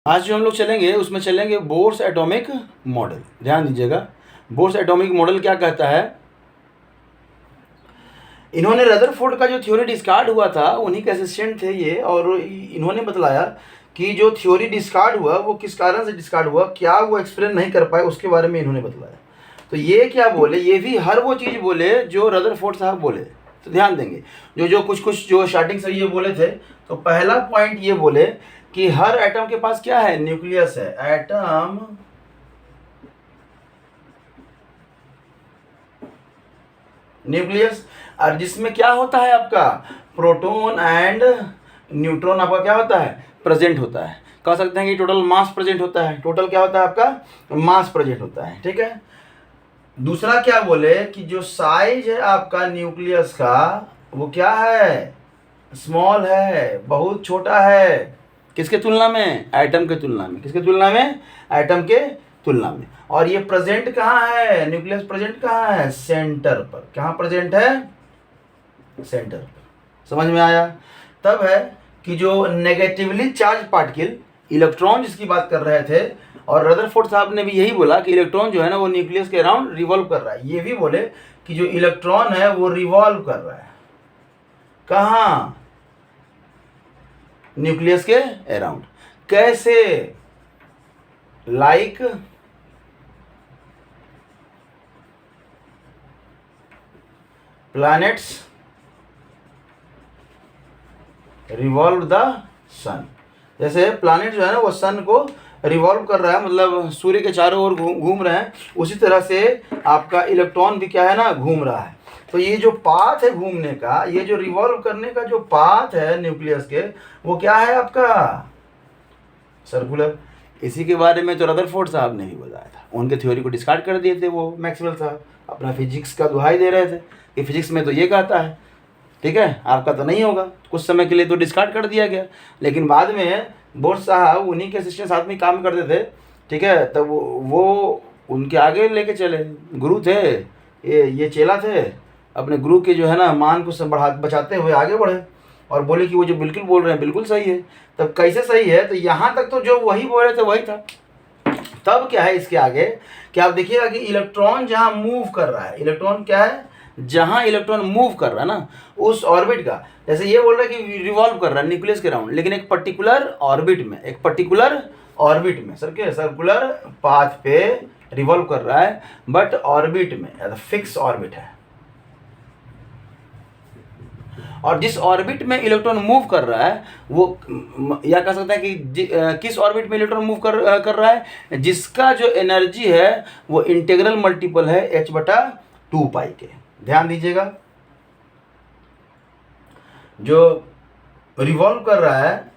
आज जो हम लोग चलेंगे उसमें चलेंगे बोर्स एटॉमिक मॉडल। ध्यान दीजिएगा, बोर्स एटॉमिक मॉडल क्या कहता है। इन्होंने रदरफोर्ड का जो थ्योरी डिस्कार्ड हुआ था, उन्हीं के असिस्टेंट थे ये, और इन्होंने बतलाया कि जो थ्योरी डिस्कार्ड हुआ वो किस कारण से डिस्कार्ड हुआ, क्या वो एक्सप्लेन नहीं कर पाए, उसके बारे में इन्होंने बतलाया। तो ये क्या बोले, ये भी हर वो चीज़ बोले जो रदरफोर्ड साहब बोले। तो ध्यान देंगे, जो कुछ जो स्टार्टिंग से ये बोले थे। तो पहला पॉइंट ये बोले कि हर एटम के पास क्या है, न्यूक्लियस है। एटम न्यूक्लियस, और जिसमें क्या होता है आपका, प्रोटॉन एंड न्यूट्रॉन आपका क्या होता है, प्रेजेंट होता है। कह सकते हैं कि टोटल मास प्रेजेंट होता है, टोटल क्या होता है आपका, मास प्रेजेंट होता है। ठीक है। दूसरा क्या बोले कि जो साइज है आपका न्यूक्लियस का वो क्या है, स्मॉल है, बहुत छोटा है। किसके तुलना में, एटम के तुलना में। किसके तुलना में, एटम के तुलना में। और ये प्रेजेंट कहाँ है, न्यूक्लियस प्रेजेंट कहाँ है, सेंटर पर। कहाँ प्रेजेंट है, सेंटर पर। समझ में आया। तब है कि जो नेगेटिवली चार्ज पार्टिकल, इलेक्ट्रॉन जिसकी बात कर रहे थे, और रदरफोर्ड साहब ने भी यही बोला कि इलेक्ट्रॉन जो है ना वो न्यूक्लियस के अराउंड रिवॉल्व कर रहा है। ये भी बोले कि जो इलेक्ट्रॉन है वो रिवॉल्व कर रहा है कहाँ, न्यूक्लियस के अराउंड। कैसे, लाइक प्लैनेट्स रिवॉल्व द सन। जैसे प्लैनेट जो है ना वो सन को रिवॉल्व कर रहा है, मतलब सूर्य के चारों ओर घूम रहे हैं, उसी तरह से आपका इलेक्ट्रॉन भी क्या है ना, घूम रहा है। तो ये जो पाथ है घूमने का, ये जो रिवॉल्व करने का जो पाथ है न्यूक्लियस के, वो क्या है आपका, सर्कुलर। इसी के बारे में तो रदरफोर्ड साहब ने भी बताया था, उनके थ्योरी को डिस्कार्ड कर दिए थे वो मैक्सवेल साहब, अपना फिजिक्स का दुहाई दे रहे थे कि फिजिक्स में तो ये कहता है, ठीक है, आपका तो नहीं होगा। कुछ समय के लिए तो डिस्कार्ड कर दिया गया, लेकिन बाद में बोर्स साहब उन्हीं के असिस्टेंट साथ में काम करते थे, ठीक है। तब वो उनके आगे लेके चले, गुरु थे ये चेला थे, अपने गुरु के जो है ना मान को बचाते हुए आगे बढ़े और बोले कि वो जो बिल्कुल बोल रहे हैं बिल्कुल सही है। तब कैसे सही है, तो यहाँ तक तो जो वही बोल रहे थे वही था। तब क्या है इसके आगे कि आप देखिएगा कि इलेक्ट्रॉन जहाँ मूव कर रहा है, इलेक्ट्रॉन क्या है, जहाँ इलेक्ट्रॉन मूव कर रहा है ना उस ऑर्बिट का, जैसे ये बोल रहा है कि रिवॉल्व कर रहा है न्यूक्लियस के राउंड, लेकिन एक पर्टिकुलर ऑर्बिट में, एक पर्टिकुलर ऑर्बिट में, सर के सर्कुलर पाथ पे रिवॉल्व कर रहा है, बट ऑर्बिट में फिक्स ऑर्बिट है। और जिस ऑर्बिट में इलेक्ट्रॉन मूव कर रहा है वो, या कह सकता है कि किस ऑर्बिट में इलेक्ट्रॉन मूव कर रहा है, जिसका जो एनर्जी है वो इंटीग्रल मल्टीपल है h/2 के। ध्यान दीजिएगा, जो रिवॉल्व कर रहा है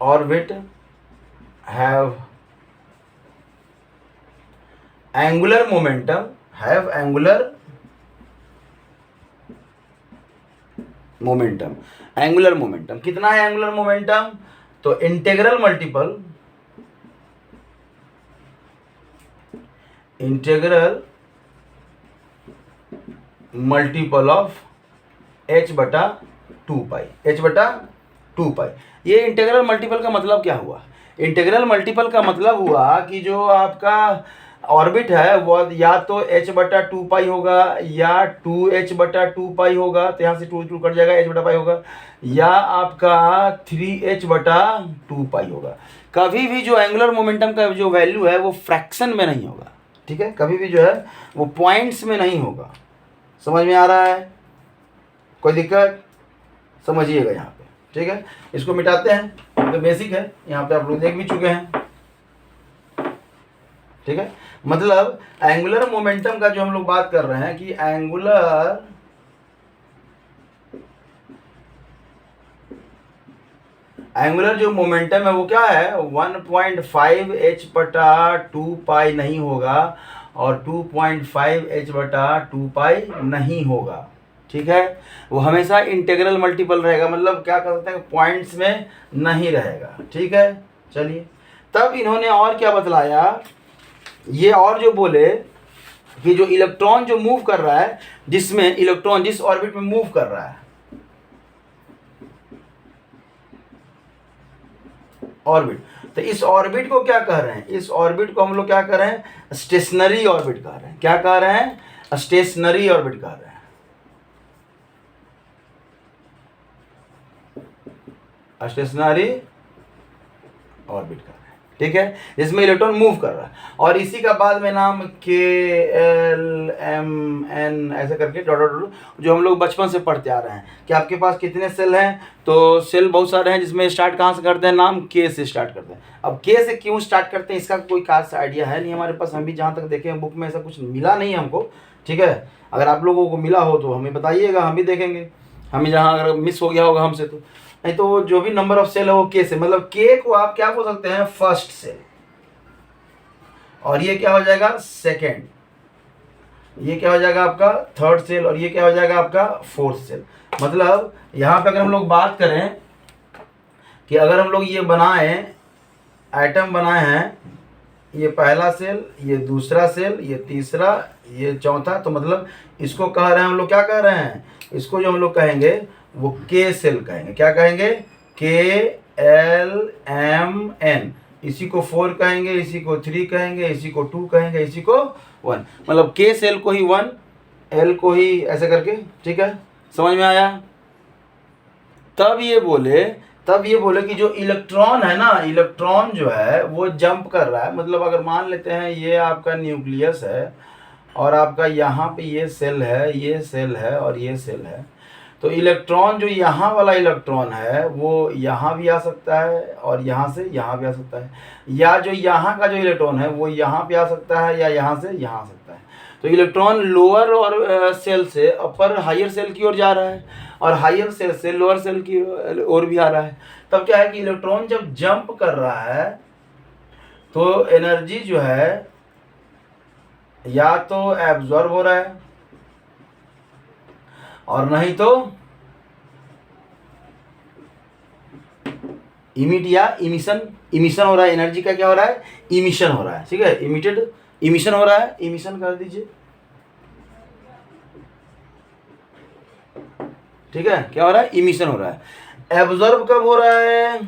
orbit have angular momentum, have angular momentum. Angular momentum कितना है, एंगुलर मोमेंटम, तो integral multiple of h/2 h/2। ये इंटीग्रल मल्टीपल का मतलब क्या हुआ, इंटीग्रल मल्टीपल का मतलब हुआ कि जो आपका ऑर्बिट है वो या तो h/2 होगा या 2h/2 होगा, तो यहाँ से 2 कट जाएगा, h/π होगा, या आपका 3h/2 होगा। कभी भी जो एंगुलर मोमेंटम का जो वैल्यू है वो फ्रैक्शन में नहीं होगा, ठीक है, कभी भी जो है वो पॉइंट्स में नहीं होगा। समझ में आ रहा है, कोई दिक्कत, समझिएगा यहाँ पे, ठीक है। इसको मिटाते हैं, तो बेसिक है, यहाँ पे आप लोग देख भी चुके हैं, ठीक है। मतलब एंगुलर मोमेंटम का जो हम लोग बात कर रहे हैं कि एंगुलर जो मोमेंटम है वो क्या है, 1.5 h/2 नहीं होगा और 2.5 h/2 नहीं होगा, ठीक है। वो हमेशा इंटीग्रल मल्टीपल रहेगा, मतलब क्या कर सकते हैं, पॉइंट्स में नहीं रहेगा, ठीक है। चलिए, तब इन्होंने और क्या बतलाया, ये और जो बोले कि जो इलेक्ट्रॉन जो मूव कर रहा है, जिसमें इलेक्ट्रॉन जिस ऑर्बिट में मूव कर रहा है, ऑर्बिट, तो इस ऑर्बिट को क्या कह रहे हैं, इस ऑर्बिट को हम लोग क्या कह रहे हैं, स्टेशनरी ऑर्बिट कह रहे हैं। क्या कह रहे हैं, स्टेशनरी ऑर्बिट कह रहे हैं, स्टेशनरी ऑर्बिट कर रहे हैं। ठीक है, जिसमें इलेक्ट्रॉन मूव कर रहा है, और इसी का बाद में नाम KLMN ऐसे करके डॉट डॉट डॉट, जो हम लोग बचपन से पढ़ते आ रहे हैं कि आपके पास कितने सेल हैं, तो सेल बहुत सारे हैं, जिसमें स्टार्ट कहाँ से करते हैं, नाम K से स्टार्ट करते हैं। अब K से क्यों स्टार्ट करते हैं, इसका कोई खास आइडिया है नहीं हमारे पास, हम भी जहाँ तक देखे हैं बुक में ऐसा कुछ मिला नहीं है हमको। ठीक है, अगर आप लोगों को मिला हो तो हमें बताइएगा, हम भी देखेंगे, हमें जहाँ अगर मिस हो गया होगा हमसे तो। नहीं तो जो भी नंबर ऑफ सेल है वो K से, मतलब K को आप क्या बोल सकते हैं, फर्स्ट सेल, और ये क्या हो जाएगा, सेकेंड, ये क्या हो जाएगा आपका थर्ड सेल, और ये क्या हो जाएगा आपका फोर्थ सेल। मतलब यहाँ पे अगर हम लोग बात करें कि अगर हम लोग ये बनाए, एटम बनाए हैं, ये पहला सेल, ये दूसरा सेल, ये तीसरा, ये चौथा, तो मतलब इसको कह रहे हैं हम लोग, क्या कह रहे हैं, इसको जो हम लोग कहेंगे वो K सेल कहेंगे। क्या कहेंगे, KLMN, इसी को 4 कहेंगे, इसी को 3 कहेंगे, इसी को 2 कहेंगे, इसी को 1, मतलब K सेल को ही 1, L को ही ऐसे करके। ठीक है, समझ में आया। तब ये बोले कि जो इलेक्ट्रॉन है ना, इलेक्ट्रॉन जो है वो जंप कर रहा है, मतलब अगर मान लेते हैं ये आपका न्यूक्लियस है, और आपका यहाँ पे ये सेल है, ये सेल है, और ये सेल है, तो इलेक्ट्रॉन जो यहाँ वाला इलेक्ट्रॉन है वो यहाँ भी आ सकता है, और यहाँ से यहाँ भी आ सकता है, या जो यहाँ का जो इलेक्ट्रॉन है वो यहाँ पे आ सकता है, या यहाँ से यहाँ आ सकता है। तो इलेक्ट्रॉन लोअर और सेल से अपर हायर सेल की ओर जा रहा है, और हायर सेल से लोअर सेल की ओर भी आ रहा है। तब क्या है कि इलेक्ट्रॉन जब जंप कर रहा है तो एनर्जी जो है या तो एब्जॉर्ब हो रहा है, और नहीं तो इमिट या इमिशन हो रहा है। एनर्जी का क्या हो रहा है, इमिशन हो रहा है। ठीक है, इमिशन हो रहा है, इमिशन कर दीजिए। ठीक है, क्या हो रहा है, इमिशन हो रहा है। एब्जॉर्ब कब हो रहा है,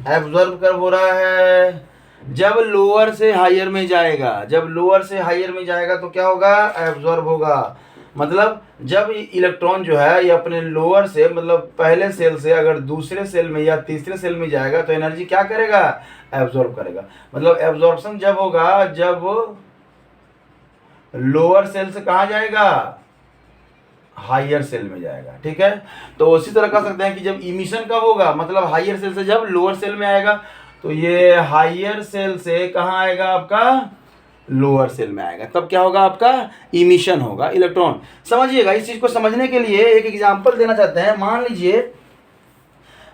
एब्जॉर्ब कब हो रहा है, जब लोअर से हायर में जाएगा, जब लोअर से हायर में जाएगा तो क्या होगा, एब्जॉर्ब होगा। मतलब जब इलेक्ट्रॉन जो है ये अपने लोअर से, मतलब पहले सेल से अगर दूसरे सेल में या तीसरे सेल में जाएगा तो एनर्जी क्या करेगा, एब्जॉर्ब करेगा। मतलब एब्जॉर्प्शन जब होगा जब लोअर सेल से कहाँ जाएगा, हायर सेल में जाएगा। ठीक है, तो उसी तरह कह सकते हैं कि जब इमिशन कब होगा, मतलब हायर सेल से जब लोअर सेल में आएगा, तो ये हायर सेल से कहाँ आएगा, आपका लोअर सेल में आएगा, तब क्या होगा, आपका इमिशन होगा इलेक्ट्रॉन। समझिएगा, इस चीज को समझने के लिए एक एग्जांपल देना चाहते हैं।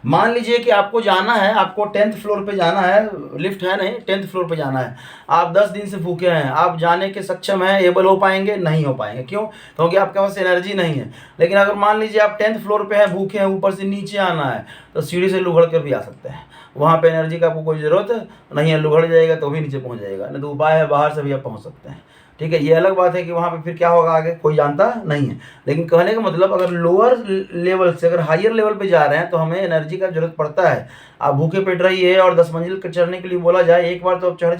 मान लीजिए कि आपको जाना है, आपको 10th फ्लोर पे जाना है, लिफ्ट है नहीं, 10th फ्लोर पे जाना है। आप 10 दिन से भूखे हैं, आप जाने के सक्षम हैं, एबल हो पाएंगे, नहीं हो पाएंगे। क्यों, क्योंकि आपके पास एनर्जी नहीं है। लेकिन अगर मान लीजिए आप 10th फ्लोर पे हैं, भूखे हैं, ऊपर से नीचे आना है, तो सीढ़ी से लुढ़क कर भी आ सकते हैं। वहाँ पे एनर्जी का आपको कोई ज़रूरत नहीं है, लुढ़क जाएगा तो भी नीचे पहुँच जाएगा, नहीं तो उपाय है बाहर से भी आप पहुँच सकते हैं। ठीक है, ये अलग बात है कि वहाँ पे फिर क्या होगा आगे कोई जानता नहीं है। लेकिन कहने का मतलब अगर लोअर लेवल से अगर हायर लेवल पे जा रहे हैं तो हमें एनर्जी का जरूरत पड़ता है। आप भूखे पेट रहिए और 10 मंजिल के चढ़ने के लिए बोला जाए, एक बार तो आप चढ़ के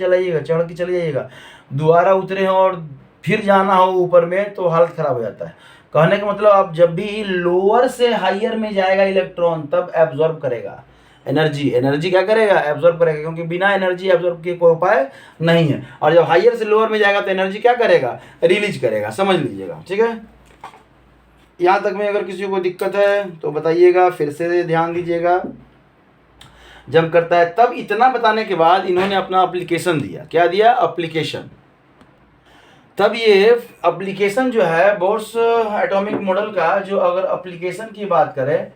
चले जाइएगा, दोबारा उतरे हो और फिर जाना हो ऊपर में तो हालत ख़राब हो जाता है। कहने का मतलब आप जब भी लोअर से हायर में जाएगा इलेक्ट्रॉन तब एब्जॉर्ब करेगा एनर्जी क्या करेगा, एब्जॉर्ब करेगा, क्योंकि बिना एनर्जी एब्जॉर्ब के कोई उपाय नहीं है। और जब हायर से लोअर में जाएगा तो एनर्जी क्या करेगा, रिलीज करेगा। समझ लीजिएगा। ठीक है, यहाँ तक में अगर किसी को दिक्कत है तो बताइएगा, फिर से ध्यान दीजिएगा। जब करता है तब इतना बताने के बाद इन्होंने अपना एप्लीकेशन दिया। क्या दिया, एप्लीकेशन। तब ये एप्लीकेशन जो है बोर्स एटॉमिक मॉडल का, जो अगर एप्लीकेशन की बात करें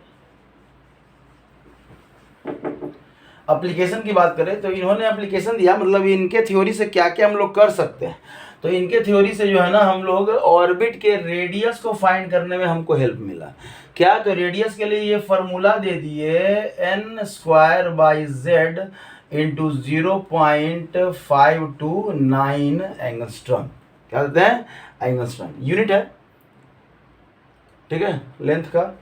तो इन्होंने एप्लीकेशन दिया, मतलब इनके थ्योरी से क्या क्या हम लोग कर सकते हैं। तो इनके थ्योरी से जो है ना हम लोग ऑर्बिट के रेडियस को फाइंड करने में हमको हेल्प मिला। क्या, तो रेडियस के लिए ये फार्मूला दे दिए n² / z × 0.529 एंगस्ट्रॉम। क्या कहते हैं, एंगस्ट्रम यूनिट है, ठीक है, लेंथ का।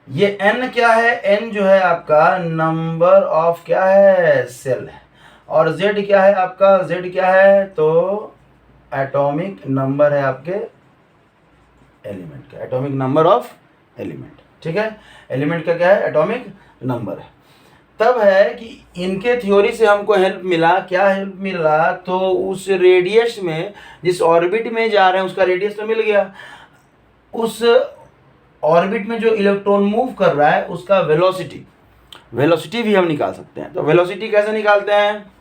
ये एन क्या है, एन जो है आपका नंबर ऑफ क्या है, सेल है। और जेड क्या है आपका, जेड क्या है, तो एटॉमिक नंबर है आपके एलिमेंट का, एटॉमिक नंबर ऑफ एलिमेंट, ठीक है। एलिमेंट का क्या है, एटॉमिक नंबर है। तब है कि इनके थ्योरी से हमको हेल्प मिला, क्या हेल्प मिला, तो उस रेडियस में, जिस ऑर्बिट में जा रहे हैं उसका रेडियस तो मिल गया, उस ऑर्बिट में जो इलेक्ट्रॉन मूव कर रहा है उसका वेलोसिटी, वेलोसिटी भी हम निकाल सकते हैं। तो वेलोसिटी कैसे निकालते हैं,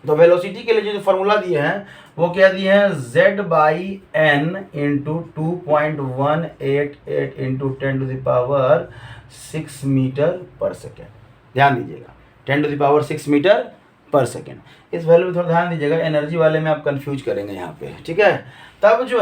तो वेलोसिटी के लिए जो फॉर्मूला दिए हैं वो क्या दिए हैं, z by N into 2.188 into 10⁻6 metre पर सेकेंड। ध्यान दीजिएगा 10⁻6 मीटर पर सेकेंड। इस वैल्यू में थोड़ा ध्यान दीजिएगा, एनर्जी वाले में आप कंफ्यूज करेंगे यहाँ पे, ठीक है। तब जो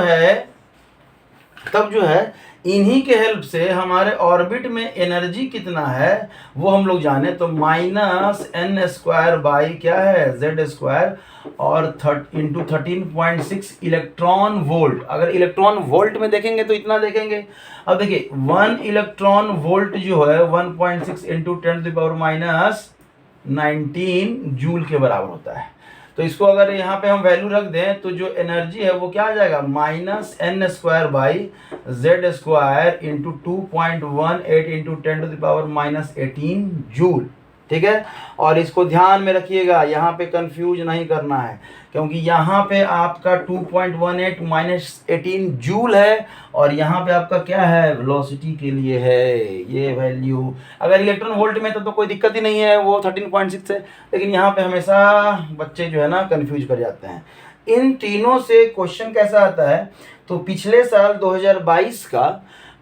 है इन्हीं के हेल्प से हमारे ऑर्बिट में एनर्जी कितना है वो हम लोग जाने, तो -n² बाई क्या है, z² और इंटू 13.6 इलेक्ट्रॉन वोल्ट। अगर इलेक्ट्रॉन वोल्ट में देखेंगे तो इतना देखेंगे। अब देखिए 1 इलेक्ट्रॉन वोल्ट जो है 1.6 इंटू 10⁻19 जूल के बराबर होता है। तो इसको अगर यहाँ पे हम वैल्यू रख दें तो जो एनर्जी है वो क्या आ जाएगा, -n² by z² into 2.18 into 10⁻18 joule, ठीक है। और इसको ध्यान में रखिएगा, यहाँ पे कंफ्यूज नहीं करना है, क्योंकि यहाँ पे आपका 2.18 -18 जूल है और यहाँ पे आपका क्या है, वेलोसिटी के लिए है ये वैल्यू। अगर इलेक्ट्रॉन वोल्ट में तो कोई दिक्कत ही नहीं है, वो 13.6 है, लेकिन यहाँ पे हमेशा बच्चे जो है ना कंफ्यूज कर जाते हैं। इन तीनों से क्वेश्चन कैसा आता है, तो पिछले साल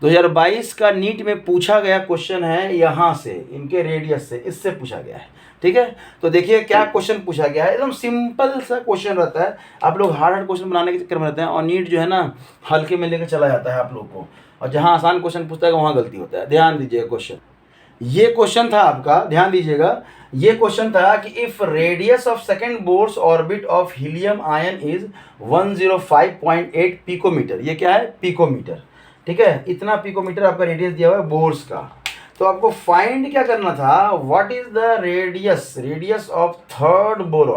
2022 का नीट में पूछा गया क्वेश्चन है, यहाँ से इनके रेडियस से, इससे पूछा गया है, ठीक है। तो देखिए क्या क्वेश्चन पूछा गया है, एकदम सिंपल सा क्वेश्चन रहता है। आप लोग हार्ड क्वेश्चन बनाने के चक्कर में रहते हैं और नीट जो है ना हल्के में लेकर चला जाता है आप लोग को, और जहाँ आसान क्वेश्चन पूछता है वहाँ गलती होता है। ध्यान दीजिएगा क्वेश्चन, ये क्वेश्चन था आपका, ध्यान दीजिएगा, ये क्वेश्चन था कि if radius of second Bohr's orbit of helium ion is 105.8 picometre. ये क्या है, पिकोमीटर, ठीक है। इतना पिकोमीटर आपका रेडियस दिया हुआ है बोर्स का। तो आपको फाइंड क्या करना था, what is the radius of third Bohr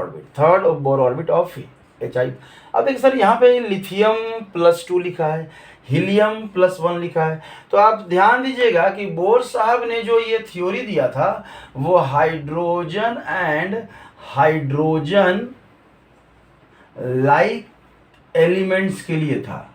orbit of HI। अब देखिए सर यहाँ पे लिथियम +2 लिखा है, हीलियम +1 लिखा है। तो आप ध्यान दीजिएगा कि बोर साहब ने जो ये थ्योरी दिया था वो hydrogen and hydrogen like elements के लिए था,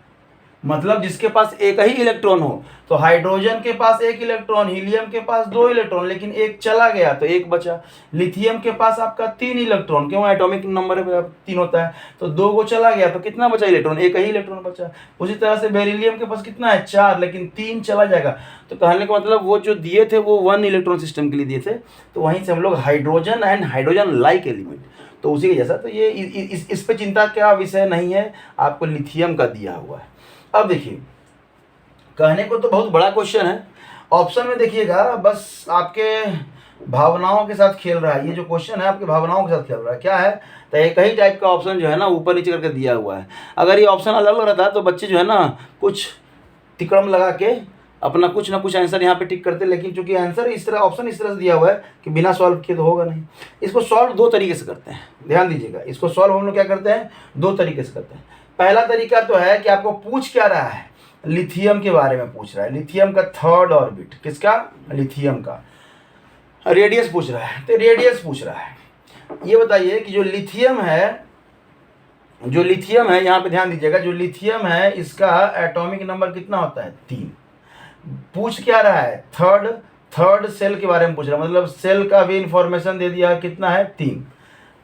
मतलब जिसके पास एक ही इलेक्ट्रॉन हो। तो हाइड्रोजन के पास 1 इलेक्ट्रॉन, हीलियम के पास 2 इलेक्ट्रॉन, लेकिन एक चला गया तो 1 बचा। लिथियम के पास आपका 3 इलेक्ट्रॉन, क्यों, एटॉमिक नंबर 3 होता है, तो 2 को चला गया तो कितना बचा, इलेक्ट्रॉन, 1 ही इलेक्ट्रॉन बचा। उसी तरह से बेरिलियम के पास कितना है, 4, लेकिन 3 चला जाएगा। तो कहने का मतलब वो जो दिए थे वो 1 इलेक्ट्रॉन सिस्टम के लिए दिए थे। तो वहीं से हम लोग hydrogen and hydrogen like element, तो उसी के जैसा। तो ये इस पे चिंता का विषय नहीं है, आपको लिथियम का दिया हुआ है। अब देखिए कहने को तो बहुत बड़ा क्वेश्चन है, ऑप्शन में देखिएगा बस आपके भावनाओं के साथ खेल रहा है। ये जो क्वेश्चन है आपके भावनाओं के साथ खेल रहा है। क्या है, तो एक ही टाइप का ऑप्शन जो है ना ऊपर नीचे करके दिया हुआ है। अगर ये ऑप्शन अलग अलग रहता है तो बच्चे जो है ना कुछ तिकड़म लगा के अपना कुछ ना कुछ आंसर यहाँ पे टिक करते, लेकिन चूंकि आंसर इस तरह, ऑप्शन इस तरह से दिया हुआ है कि बिना सॉल्व किए तो होगा नहीं। इसको सॉल्व 2 तरीके से करते हैं, ध्यान दीजिएगा। इसको सॉल्व हम लोग क्या करते हैं, 2 तरीके से करते हैं। पहला तरीका तो है कि आपको पूछ क्या रहा है, लिथियम के बारे में पूछ रहा है, लिथियम का थर्ड ऑर्बिट, किसका, लिथियम का रेडियस पूछ रहा है। तो रेडियस पूछ रहा है, ये बताइए कि जो लिथियम है यहाँ पे ध्यान दीजिएगा, जो लिथियम है इसका एटॉमिक नंबर कितना होता है, 3। पूछ क्या रहा है, थर्ड सेल के बारे में पूछ रहा है, मतलब सेल का भी इंफॉर्मेशन दे दिया, कितना है, 3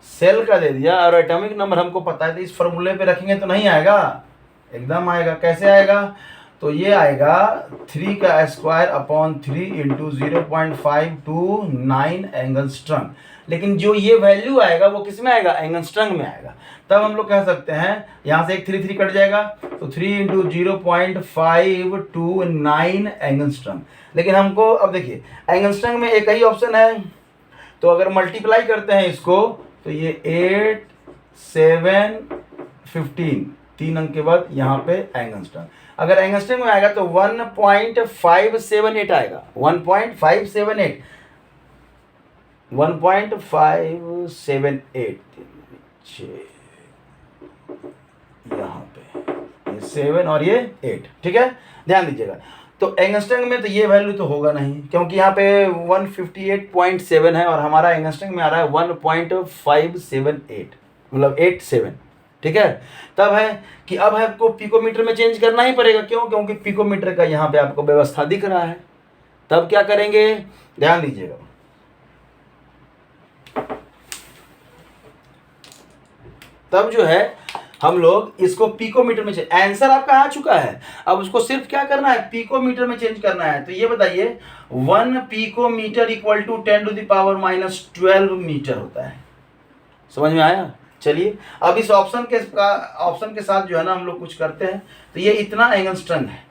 सेल का दे दिया, और एटॉमिक नंबर हमको पता है। तो इस फॉर्मूले पे रखेंगे तो नहीं आएगा, एकदम आएगा। कैसे आएगा, तो ये आएगा 3 का स्क्वायर अपॉन 3 इंटू 0.529 एंगस्ट्रम। लेकिन जो ये वैल्यू आएगा वो किस में आएगा, एंगस्ट्रम में आएगा। तब हम लोग कह सकते हैं, यहाँ से एक 3 कट जाएगा तो 3 इंटू 0.529 एंगस्ट्रम। लेकिन हमको अब देखिए एंगस्ट्रम में एक ही ऑप्शन है, तो अगर मल्टीप्लाई करते हैं इसको तो ये 8 7 15 3 अंक के बाद यहाँ पे एंगस्ट्रम। अगर एंगस्ट्रम में आएगा तो 1.578 आएगा, 1.578 यहाँ पे ये 7 और ये 8, ठीक है, ध्यान दीजिएगा। तो एंगस्ट्रम में तो ये वैल्यू तो होगा नहीं, क्योंकि यहाँ पे 158.7 है और हमारा एंगस्ट्रम में आ रहा है 1.578, मतलब 87, ठीक है। तब है कि अब है आपको पिकोमीटर में चेंज करना ही पड़ेगा, क्यों? क्योंकि पिकोमीटर का यहाँ पे आपको व्यवस्था दिख रहा है। तब क्या करेंगे, ध्यान दीजिएगा। तब जो है हम लोग इसको पिकोमीटर में चेंज, आंसर आपका आ चुका है, अब उसको सिर्फ क्या करना है, पिकोमीटर में चेंज करना है। तो ये बताइए 1 पिकोमीटर इक्वल टू 10⁻⁻12 मीटर होता है। समझ में आया? चलिए अब इस ऑप्शन के साथ जो है ना हम लोग कुछ करते हैं। तो ये इतना एंगस्ट्रम है,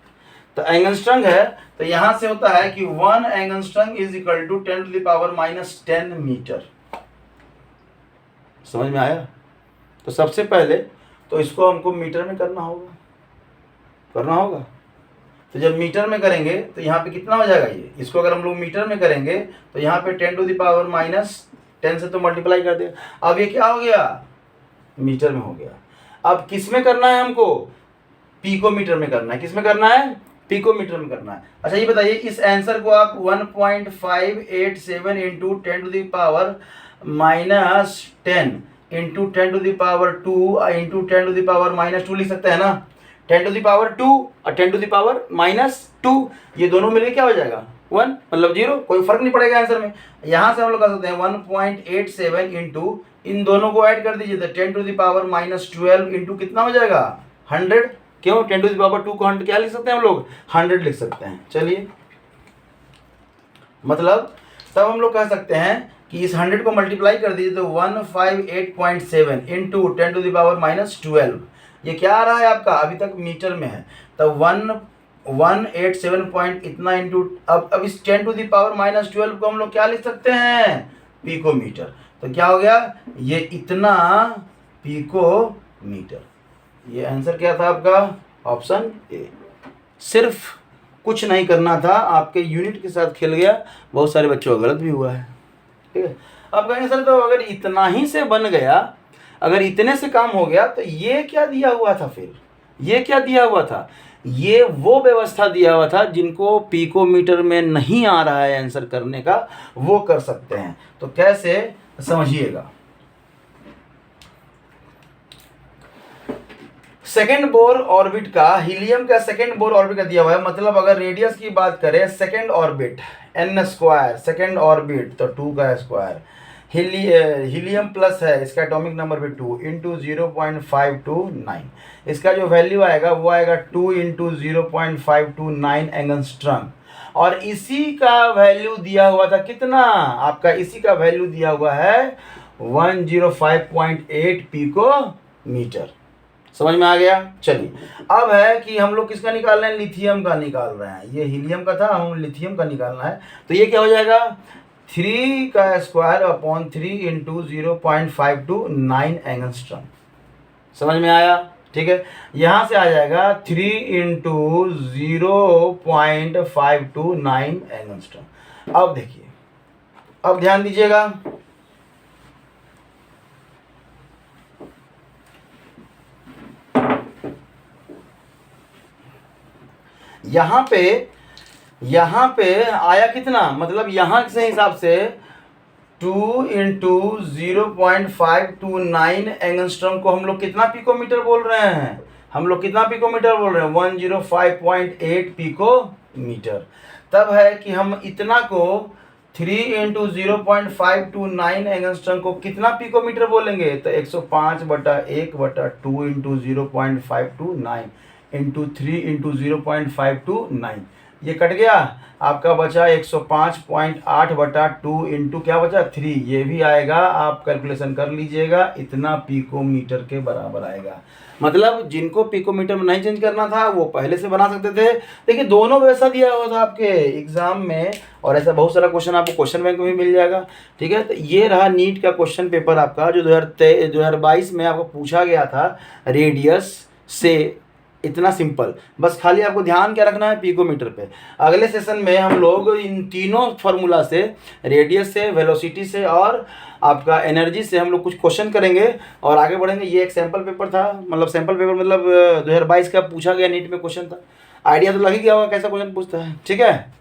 तो एंगस्ट्रम है तो यहाँ से होता है कि 1 angstrom is equal to 10⁻⁻10 metre. समझ में आया? तो सबसे पहले तो इसको हमको मीटर में करना होगा। तो जब मीटर में करेंगे तो यहाँ पे कितना हो जाएगा, ये इसको अगर हम लोग मीटर में करेंगे तो यहाँ पे 10⁻⁻10 से तो मल्टीप्लाई कर दे। अब ये क्या हो गया, मीटर में हो गया। अब किस में करना है हमको, पिकोमीटर में करना है। किस में करना है, पिकोमीटर में करना है। अच्छा ये बताइए इस आंसर को आप 1.587 इंटू 10⁻10 इंटू 10⁻2 इंटू 10⁻⁻2 लिख सकते हैं ना। 10⁻2 और 10⁻⁻2 ये दोनों मिलके क्या हो जाएगा, 1, मतलब 0, कोई फर्क नहीं पड़ेगा आंसर में। यहाँ से हम लोग कर सकते हैं 1.87 इंटू, इन दोनों को ऐड कर दीजिए तो 10⁻⁻12 इंटू कितना हो जाएगा, 100। क्यों, 10⁻2 को 100 क्या लिख सकते हैं हम लोग, 100 लिख सकते हैं। चलिए मतलब तब हम लोग कह सकते हैं कि इस 100 को मल्टीप्लाई कर दीजिए तो 158.7 इंटू 10⁻12 ये क्या आ रहा है आपका, अभी तक मीटर में है। तो 187 पॉइंट इतना इंटू, अब इस 10⁻12 को हम लोग क्या लिख सकते हैं, पिकोमीटर। तो क्या हो गया, ये इतना पिकोमीटर। ये आंसर क्या था आपका, ऑप्शन ए। सिर्फ कुछ नहीं करना था, आपके यूनिट के साथ खेल गया, बहुत सारे बच्चों का गलत भी हुआ है, ठीक है। अब कहेंगे सर तो अगर इतना ही से बन गया, अगर इतने से काम हो गया तो ये क्या दिया हुआ था, फिर ये क्या दिया हुआ था, ये वो व्यवस्था दिया हुआ था जिनको पिकोमीटर में नहीं आ रहा है आंसर करने का, वो कर सकते हैं। तो कैसे, समझिएगा। सेकेंड बोर ऑर्बिट का, हीलियम का सेकेंड बोर ऑर्बिट का दिया हुआ है। मतलब अगर रेडियस की बात करें, second orbit n², second orbit तो 2 का स्क्वायर। हीलियम प्लस है, इसका एटॉमिक नंबर भी 2 इंटू 0.529। इसका जो वैल्यू आएगा वो आएगा 2 इंटू 0.529 एंगस्ट्रम। और इसी का वैल्यू दिया हुआ था कितना आपका, इसी का वैल्यू दिया हुआ है 105.8 पिकोमीटर। समझ में आ गया? चलिए अब है कि हम लोग किसका निकाल रहे हैं, लिथियम का निकाल रहे हैं। ये हीलियम का था, हम लिथियम का निकालना है। तो ये क्या हो जाएगा, 3 का स्क्वायर अपॉन 3 इंटू 0.529 एंगस्ट्रम। समझ में आया? ठीक है, यहाँ से आ जाएगा 3 इंटू 0.529 एंगस्ट्रम। अब देखिए, अब ध्यान दीजिएगा, यहाँ पे आया कितना, मतलब यहाँ से हिसाब से 2 इंटू 0.529 एंगस्ट्रम को हम लोग कितना पिकोमीटर बोल रहे हैं, हम लोग कितना पिकोमीटर बोल रहे हैं, 105.8 पिकोमीटर। तब है कि हम इतना को 3 इंटू 0.529 एंगस्ट्रम को कितना पिकोमीटर बोलेंगे, तो 105/1/2 इंटू 0.529 इंटू 3 इंटू 0.529, ये कट गया, आपका बचा 105.8/2 इंटू क्या बचा 3, ये भी आएगा, आप कैलकुलेशन कर लीजिएगा, इतना पिकोमीटर के बराबर आएगा। मतलब जिनको पिकोमीटर में नहीं चेंज करना था वो पहले से बना सकते थे। देखिए दोनों वैसा दिया हुआ था आपके एग्जाम में, और ऐसा बहुत सारा क्वेश्चन आपको क्वेश्चन बैंक में भी मिल जाएगा। ठीक है, तो ये रहा नीट का क्वेश्चन पेपर आपका, जो 2022 में आपको पूछा गया था। रेडियस से। इतना सिंपल, बस खाली आपको ध्यान क्या रखना है, पिकोमीटर पे। अगले सेशन में हम लोग इन तीनों फार्मूला से, रेडियस से, वेलोसिटी से और आपका एनर्जी से हम लोग कुछ क्वेश्चन करेंगे और आगे बढ़ेंगे। ये एक सैम्पल पेपर था, मतलब सैम्पल पेपर मतलब 2022 का पूछा गया नीट में क्वेश्चन था। आइडिया तो लग ही गया होगा कैसा क्वेश्चन पूछता है, ठीक है।